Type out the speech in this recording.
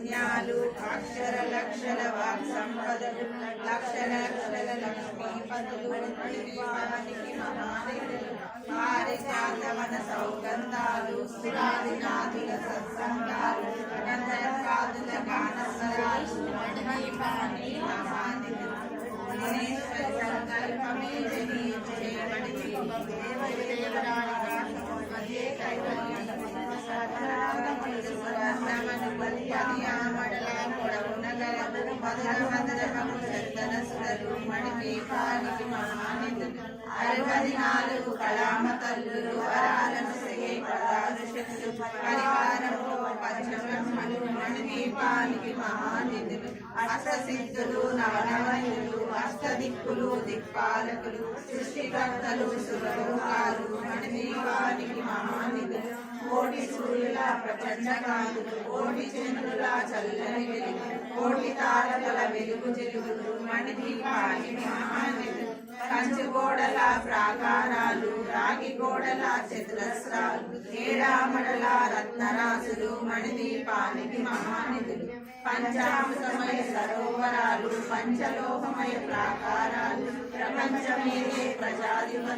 పుణ్యాలు అక్షర లక్షల వాక్ సంపదలు లక్షల లక్షల లక్ష్మీపతులు దీపానికి మహానిధులు పారిజాతవన సౌగంధాలు సురాదినాథుల సత్సంగాలు గంధర్వాదుల గానస్వరాలు దీపానికి మహానిధులు మునీశ్వరి సంకల్పమే జనీయబడి దేవదేవరాణి మధ్య కైవల్యం మణిపీఠానికి మహానిధులు 64 కళామ తల్లులు వరాలను సగే ప్రదాన శక్తులు పరివారము పంచబ్రహ్మలు మణిపీఠానికి మహానిధులు అష్టసిద్ధులు నవనవనులు అష్టదిక్కులు దిక్పాలకులు సృష్టికర్తలు సురలోకాలు మణిపీఠానికి మహానిధులు కోటి సూర్యుల ప్రచండ కాంతులు కోటి చంద్రుల చల్లని వెలుగు కోటి తారకల వెలుగు చెలుగులు మణిదీపానికి మహానిధులు కంచు గోడల ప్రాకారాలు రాగి గోడల చతురస్రాలు ఏడామడల రత్నరాసులు మణిదీపానికి మహానిధులు పంచామృతమయ సరోవరాలు పంచలోహమయ ప్రాకారాలు ప్రపంచమేదే ప్రజాధిపతి